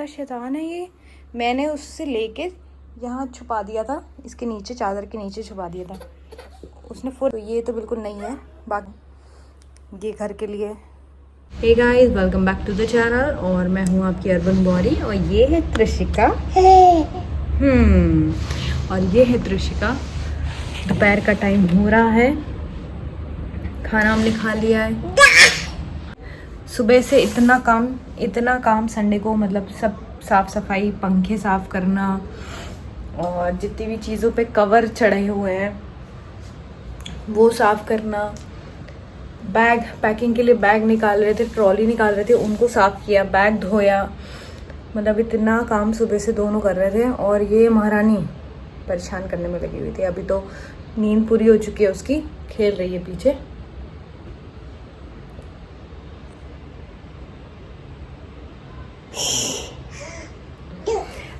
कितना शैतान है ये। मैंने उससे लेके यहाँ छुपा दिया था, इसके नीचे, चादर के नीचे छुपा दिया था उसने फुल। तो ये तो बिल्कुल नहीं है, बाकी ये घर के लिए। Hey guys, welcome back to the channel और मैं हूँ आपकी अर्बन बॉरी और ये है त्रिशिका। और ये है त्रिशिका। दोपहर का टाइम हो रहा है, खाना हमने खा लिया है। सुबह से इतना काम संडे को, मतलब सब साफ़ सफाई, पंखे साफ़ करना और जितनी भी चीज़ों पे कवर चढ़े हुए हैं वो साफ़ करना, बैग पैकिंग के लिए बैग निकाल रहे थे, ट्रॉली निकाल रहे थे, उनको साफ़ किया, बैग धोया। मतलब इतना काम सुबह से दोनों कर रहे थे और ये महारानी परेशान करने में लगी हुई थी। अभी तो नींद पूरी हो चुकी है उसकी, खेल रही है पीछे।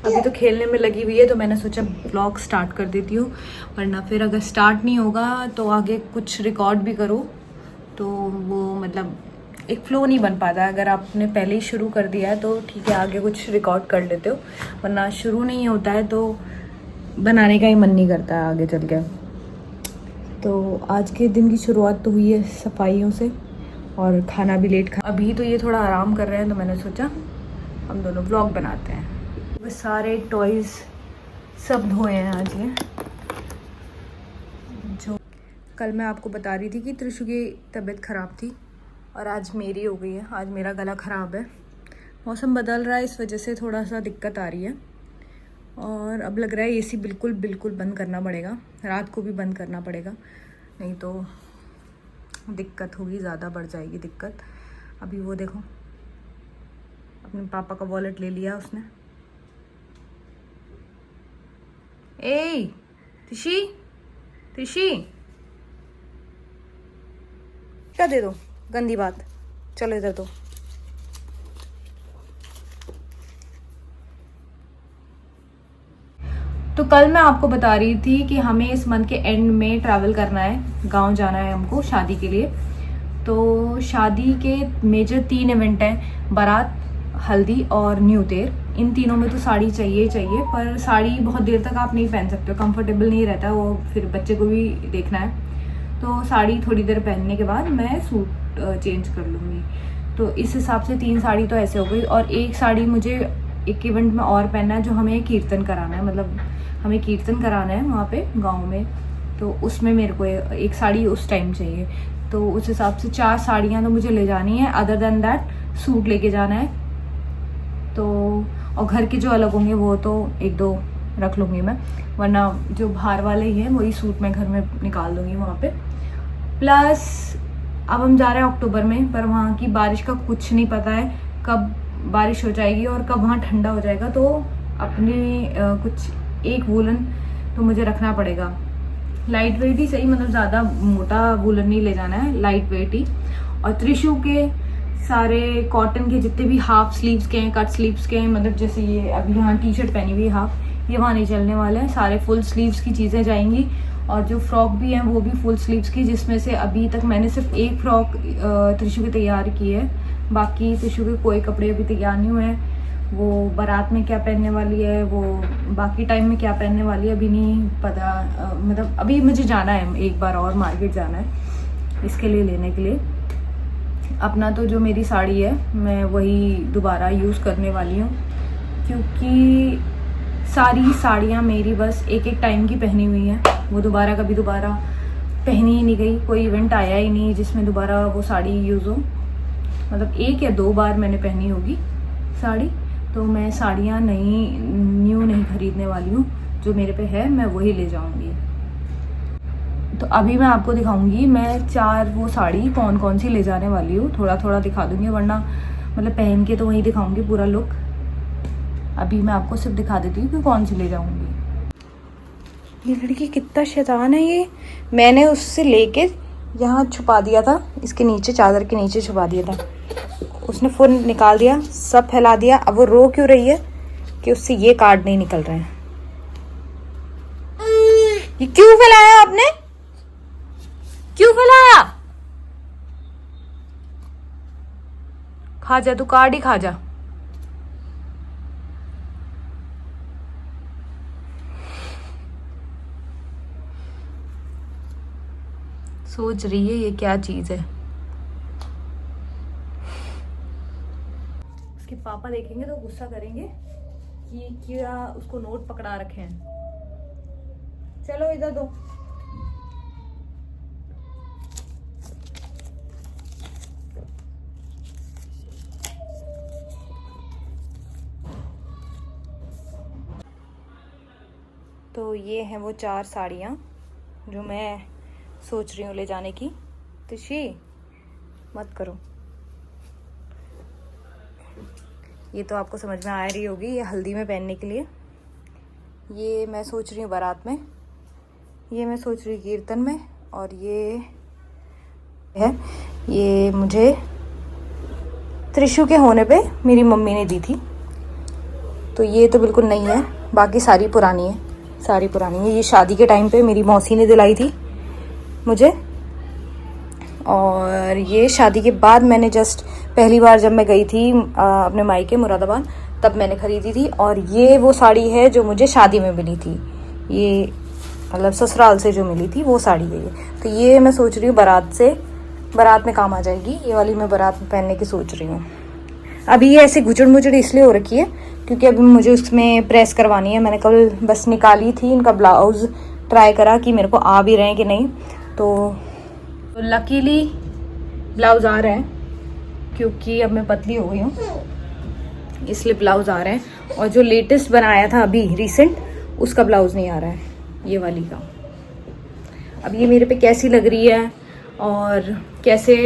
अभी तो खेलने में लगी हुई है, तो मैंने सोचा ब्लॉग स्टार्ट कर देती हूँ, वरना फिर अगर स्टार्ट नहीं होगा तो आगे कुछ रिकॉर्ड भी करो तो वो मतलब एक फ़्लो नहीं बन पाता। अगर आपने पहले ही शुरू कर दिया है तो ठीक है, आगे कुछ रिकॉर्ड कर लेते हो, वरना शुरू नहीं होता है तो बनाने का ही मन नहीं करता है आगे चल के। तो आज के दिन की शुरुआत तो हुई है सफाइयों से और खाना भी लेट खा। अभी तो ये थोड़ा आराम कर रहे हैं तो मैंने सोचा हम दोनों व्लॉग बनाते हैं। वो सारे टॉयज़ सब धोए हैं आज। ये जो कल मैं आपको बता रही थी कि त्रिशु की तबीयत ख़राब थी और आज मेरी हो गई है। आज मेरा गला ख़राब है, मौसम बदल रहा है, इस वजह से थोड़ा सा दिक्कत आ रही है। और अब लग रहा है एसी बिल्कुल बंद करना पड़ेगा, रात को भी बंद करना पड़ेगा, नहीं तो दिक्कत होगी, ज़्यादा बढ़ जाएगी दिक्कत। अभी वो देखो, अपने पापा का वॉलेट ले लिया उसने। ए ऋषि, क्या दे दो, गंदी बात, चलो इधर दो। तो कल मैं आपको बता रही थी कि हमें इस मंथ के एंड में ट्रैवल करना है, गांव जाना है हमको शादी के लिए। तो शादी के मेजर 3 इवेंट हैं, बारात, हल्दी और न्यू तेर। इन तीनों में तो साड़ी चाहिए ही चाहिए, पर साड़ी बहुत देर तक आप नहीं पहन सकते हो, कंफर्टेबल नहीं रहता वो, फिर बच्चे को भी देखना है। तो साड़ी थोड़ी देर पहनने के बाद मैं सूट चेंज कर लूँगी। तो इस हिसाब से 3 साड़ी तो ऐसे हो गई, और एक साड़ी मुझे एक इवेंट में और पहनना है जो हमें कीर्तन कराना है, मतलब हमें कीर्तन कराना है वहाँ पे गाँव में। तो उसमें मेरे को एक साड़ी उस टाइम चाहिए, तो उस हिसाब से 4 साड़ियाँ तो मुझे ले जानी है। अदर देन दैट सूट लेके जाना है। तो और घर के जो अलग होंगे वो तो 1-2 रख लूँगी मैं, वरना जो बाहर वाले ही हैं वही सूट मैं घर में निकाल दूँगी वहाँ पे। प्लस अब हम जा रहे हैं अक्टूबर में, पर वहाँ की बारिश का कुछ नहीं पता है, कब बारिश हो जाएगी और कब वहाँ ठंडा हो जाएगा। तो अपने कुछ एक वूलन तो मुझे रखना पड़ेगा, लाइट वेट ही सही, मतलब ज़्यादा मोटा वूलन नहीं ले जाना है, लाइट वेट ही। और त्रिशु के सारे कॉटन के जितने भी हाफ स्लीव्स के हैं, कट स्लीव्स के हैं, मतलब जैसे ये अभी यहाँ टी शर्ट पहनी हुई है हाफ, ये वहाँ नहीं चलने वाले हैं, सारे फुल स्लीव्स की चीज़ें जाएंगी। और जो फ्रॉक भी हैं वो भी फुल स्लीव्स की, जिसमें से अभी तक मैंने सिर्फ एक फ्रॉक त्रिशु की तैयार की है, बाकी त्रिशु के कोई कपड़े अभी तैयार नहीं हुए हैं। वो बारात में क्या पहनने वाली है, वो बाकी टाइम में क्या पहनने वाली है अभी नहीं पता। मतलब अभी मुझे जाना है, एक बार और मार्केट जाना है इसके लिए, लेने के लिए। अपना तो जो मेरी साड़ी है मैं वही दोबारा यूज़ करने वाली हूँ, क्योंकि सारी साड़ियाँ मेरी बस एक टाइम की पहनी हुई हैं, वो कभी दोबारा पहनी ही नहीं गई। कोई इवेंट आया ही नहीं जिसमें दोबारा वो साड़ी यूज़ हो, मतलब 1 या 2 बार मैंने पहनी होगी साड़ी। तो मैं साड़ियाँ न्यू नहीं खरीदने वाली हूँ, जो मेरे पे है मैं वही ले जाऊँगी। तो अभी मैं आपको दिखाऊंगी मैं 4 वो साड़ी कौन सी ले जाने वाली हूँ, थोड़ा दिखा दूंगी, वरना मतलब पहन के तो वही दिखाऊंगी पूरा लुक। अभी मैं आपको सिर्फ दिखा देती हूँ कि कौन सी ले जाऊंगी। ये लड़की कितना शैतान है ये। मैंने उससे लेके यहाँ छुपा दिया था, इसके नीचे, चादर के नीचे छुपा दिया था, उसने फ़ोन निकाल दिया, सब फैला दिया। अब वो रो क्यों रही है कि उससे ये कार्ड नहीं निकल रहे हैं। ये क्यों फैलाया आपने, क्यों फैलाया? खा जा, तू कार्ड ही खा जा। सोच रही है ये क्या चीज़ है। उसके पापा देखेंगे तो गुस्सा करेंगे कि क्या उसको नोट पकड़ा रखे हैं। चलो इधर दो। तो ये हैं वो 4 साड़ियाँ जो मैं सोच रही हूँ ले जाने की। तुशी मत करो। ये तो आपको समझ में आ रही होगी, ये हल्दी में पहनने के लिए। ये मैं सोच रही हूँ बारात में। ये मैं सोच रही हूँ कीर्तन में। और ये है, ये मुझे त्रिशु के होने पे मेरी मम्मी ने दी थी। तो ये तो बिल्कुल नई है, बाकी सारी पुरानी है, सारी पुरानी है। ये शादी के टाइम पे मेरी मौसी ने दिलाई थी मुझे। और ये शादी के बाद मैंने जस्ट पहली बार जब मैं गई थी अपने मायके मुरादाबाद, तब मैंने ख़रीदी थी। और ये वो साड़ी है जो मुझे शादी में मिली थी, ये मतलब ससुराल से जो मिली थी वो साड़ी है ये। तो ये मैं सोच रही हूँ बारात में काम आ जाएगी। ये वाली मैं बारात में पहनने की सोच रही हूँ। अभी ये ऐसे घुचड़ मुचड़ इसलिए हो रखी है क्योंकि अभी मुझे उसमें प्रेस करवानी है। मैंने कल बस निकाली थी इनका ब्लाउज़, ट्राई करा कि मेरे को आ भी रहे हैं कि नहीं। तो लकीली ब्लाउज़ आ रहे हैं क्योंकि अब मैं पतली हो गई हूँ, इसलिए ब्लाउज़ आ रहे हैं। और जो लेटेस्ट बनाया था अभी रिसेंट, उसका ब्लाउज़ नहीं आ रहा है, ये वाली का। अब ये मेरे पे कैसी लग रही है और कैसे,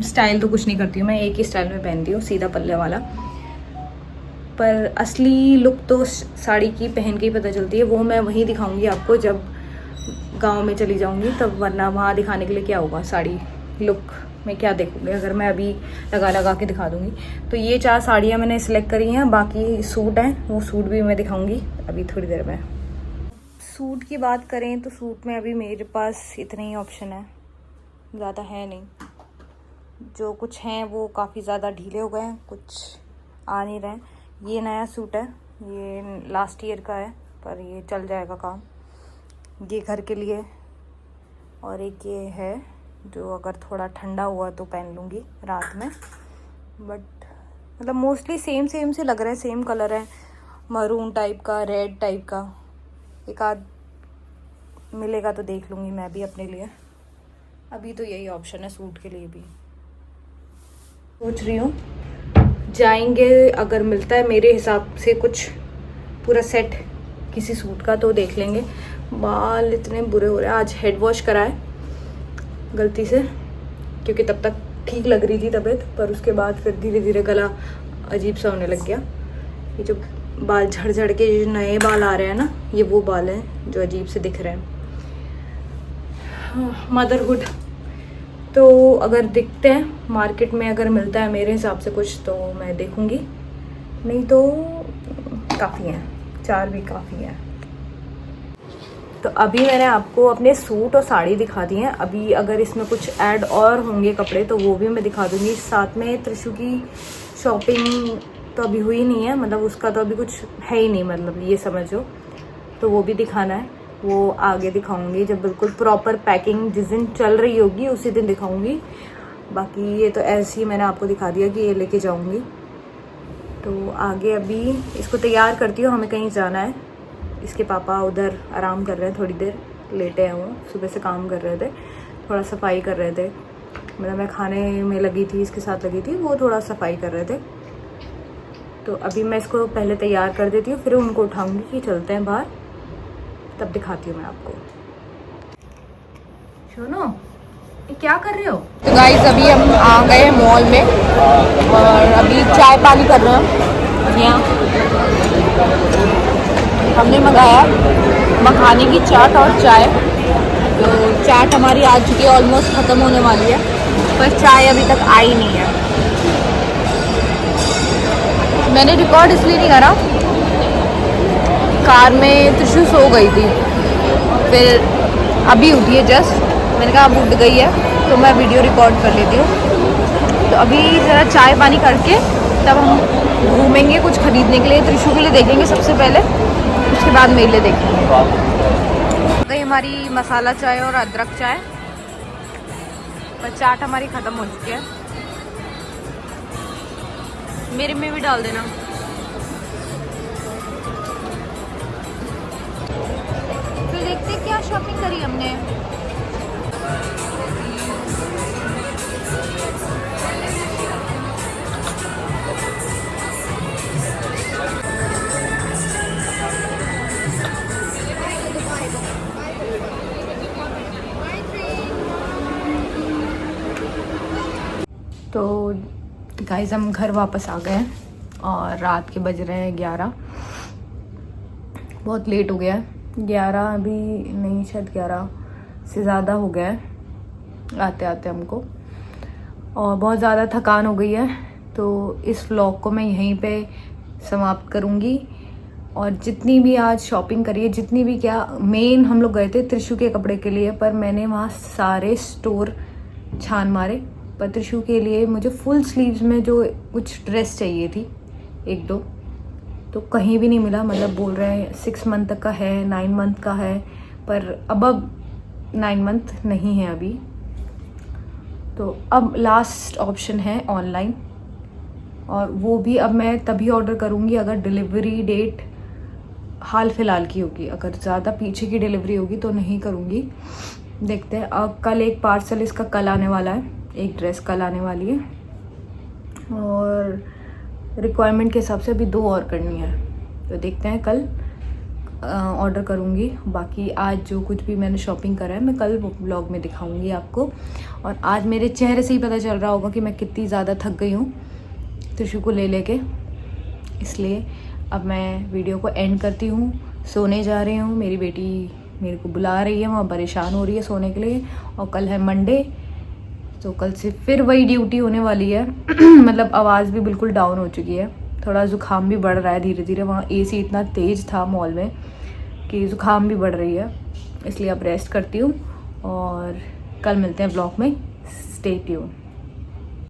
स्टाइल तो कुछ नहीं करती हूँ मैं, एक ही स्टाइल में पहनती हूँ, सीधा पल्ले वाला। पर असली लुक तो साड़ी की पहन के ही पता चलती है। वो मैं वहीं दिखाऊंगी आपको जब गांव में चली जाऊंगी तब, वरना वहाँ दिखाने के लिए क्या होगा, साड़ी लुक में क्या देखूंगी अगर मैं अभी लगा के दिखा दूंगी। तो ये 4 साड़ियाँ मैंने सिलेक्ट करी हैं, बाकी सूट हैं, वो सूट भी मैं दिखाऊंगी अभी थोड़ी देर में। सूट की बात करें तो सूट में अभी मेरे पास इतने ही ऑप्शन है, ज़्यादा है नहीं। जो कुछ हैं वो काफ़ी ज़्यादा ढीले हो गए हैं, कुछ आ नहीं रहे। ये नया सूट है, ये लास्ट ईयर का है पर ये चल जाएगा काम, ये घर के लिए। और एक ये है जो अगर थोड़ा ठंडा हुआ तो पहन लूँगी रात में। बट मतलब मोस्टली सेम से लग रहा है, सेम कलर है, मरून टाइप का, रेड टाइप का। एक आध मिलेगा तो देख लूँगी मैं भी अपने लिए। अभी तो यही ऑप्शन है सूट के लिए भी। सोच रही हूँ जाएंगे, अगर मिलता है मेरे हिसाब से कुछ पूरा सेट किसी सूट का तो देख लेंगे। बाल इतने बुरे हो रहे हैं, आज हेड वॉश कराए गलती से क्योंकि तब तक ठीक लग रही थी तबीयत, पर उसके बाद फिर धीरे धीरे गला अजीब सा होने लग गया। ये जो बाल झड़ के जो नए बाल आ रहे हैं ना, ये वो बाल हैं जो अजीब से दिख रहे हैं। मदरहुड तो अगर दिखते हैं मार्केट में, अगर मिलता है मेरे हिसाब से कुछ तो मैं देखूंगी, नहीं तो काफ़ी हैं, 4 भी काफ़ी हैं। तो अभी मैंने आपको अपने सूट और साड़ी दिखा दी हैं। अभी अगर इसमें कुछ ऐड और होंगे कपड़े तो वो भी मैं दिखा दूंगी। साथ में त्रिशु की शॉपिंग तो अभी हुई नहीं है, मतलब उसका तो अभी कुछ है ही नहीं, मतलब ये समझो। तो वो भी दिखाना है, वो आगे दिखाऊंगी जब बिल्कुल प्रॉपर पैकिंग जिस दिन चल रही होगी उसी दिन दिखाऊंगी। बाकी ये तो ऐसे ही मैंने आपको दिखा दिया कि ये लेके जाऊंगी। तो आगे अभी इसको तैयार करती हूँ, हमें कहीं जाना है। इसके पापा उधर आराम कर रहे हैं, थोड़ी देर लेटे हैं, वो सुबह से काम कर रहे थे, थोड़ा सफाई कर रहे थे। मतलब मैं खाने में लगी थी, इसके साथ लगी थी, वो थोड़ा सफाई कर रहे थे। तो अभी मैं इसको पहले तैयार कर देती हूँ, फिर उनको उठाऊँगी कि चलते हैं बाहर, तब दिखाती हूँ मैं आपको। सुनो, ये क्या कर रहे हो? तो गाइस अभी हम आ गए मॉल में और अभी चाय पानी कर रहे हैं। यहाँ हमने मंगाया मखाने की चाट और चाय। तो चाट हमारी आ चुकी है, ऑलमोस्ट ख़त्म होने वाली है, पर चाय अभी तक आई नहीं है। मैंने रिकॉर्ड इसलिए नहीं करा, कार में त्रिशु सो गई थी, फिर अभी उठी है जस्ट। मैंने कहा अब उठ गई है तो मैं वीडियो रिकॉर्ड कर लेती हूँ। तो अभी ज़रा चाय पानी करके तब हम घूमेंगे कुछ ख़रीदने के लिए। त्रिशु के लिए देखेंगे सबसे पहले, उसके बाद मेरे लिए देखेंगे। गई हमारी मसाला चाय और अदरक चाय। पर चाट हमारी ख़त्म हो चुकी है। मेरे में भी डाल देना। फिर देखते क्या शॉपिंग करी हमने। तो गाइस हम घर वापस आ गए हैं और रात के बज रहे हैं 11। बहुत लेट हो गया है, 11 अभी नहीं, शायद 11 से ज़्यादा हो गया है आते आते हमको, और बहुत ज़्यादा थकान हो गई है। तो इस व्लॉग को मैं यहीं पे समाप्त करूँगी। और जितनी भी आज शॉपिंग करी है, जितनी भी क्या, मेन हम लोग गए थे त्रिशु के कपड़े के लिए, पर मैंने वहाँ सारे स्टोर छान मारे। पर त्रिशु के लिए मुझे फुल स्लीव्स में जो कुछ ड्रेस चाहिए थी 1-2, तो कहीं भी नहीं मिला। मतलब बोल रहे हैं 6 मंथ तक का है, 9 मंथ का है, पर अब 9 मंथ नहीं है अभी। तो अब लास्ट ऑप्शन है ऑनलाइन, और वो भी अब मैं तभी ऑर्डर करूँगी अगर डिलीवरी डेट हाल फिलहाल की होगी। अगर ज़्यादा पीछे की डिलीवरी होगी तो नहीं करूँगी, देखते हैं। अब कल एक पार्सल इसका कल आने वाला है, एक ड्रेस कल आने वाली है, और रिक्वायरमेंट के हिसाब से अभी 2 और करनी है। तो देखते हैं, कल ऑर्डर करूँगी। बाकी आज जो कुछ भी मैंने शॉपिंग करा है मैं कल व्लॉग में दिखाऊंगी आपको। और आज मेरे चेहरे से ही पता चल रहा होगा कि मैं कितनी ज़्यादा थक गई हूँ त्रिशु को ले लेके। इसलिए अब मैं वीडियो को एंड करती हूँ, सोने जा रही हूँ। मेरी बेटी मेरे को बुला रही है, वहाँ परेशान हो रही है सोने के लिए। और कल है मंडे, तो कल से फिर वही ड्यूटी होने वाली है। मतलब आवाज़ भी बिल्कुल डाउन हो चुकी है, थोड़ा ज़ुकाम भी बढ़ रहा है धीरे धीरे। वहाँ एसी इतना तेज़ था मॉल में कि ज़ुकाम भी बढ़ रही है, इसलिए अब रेस्ट करती हूँ और कल मिलते हैं ब्लॉग में। Stay tune.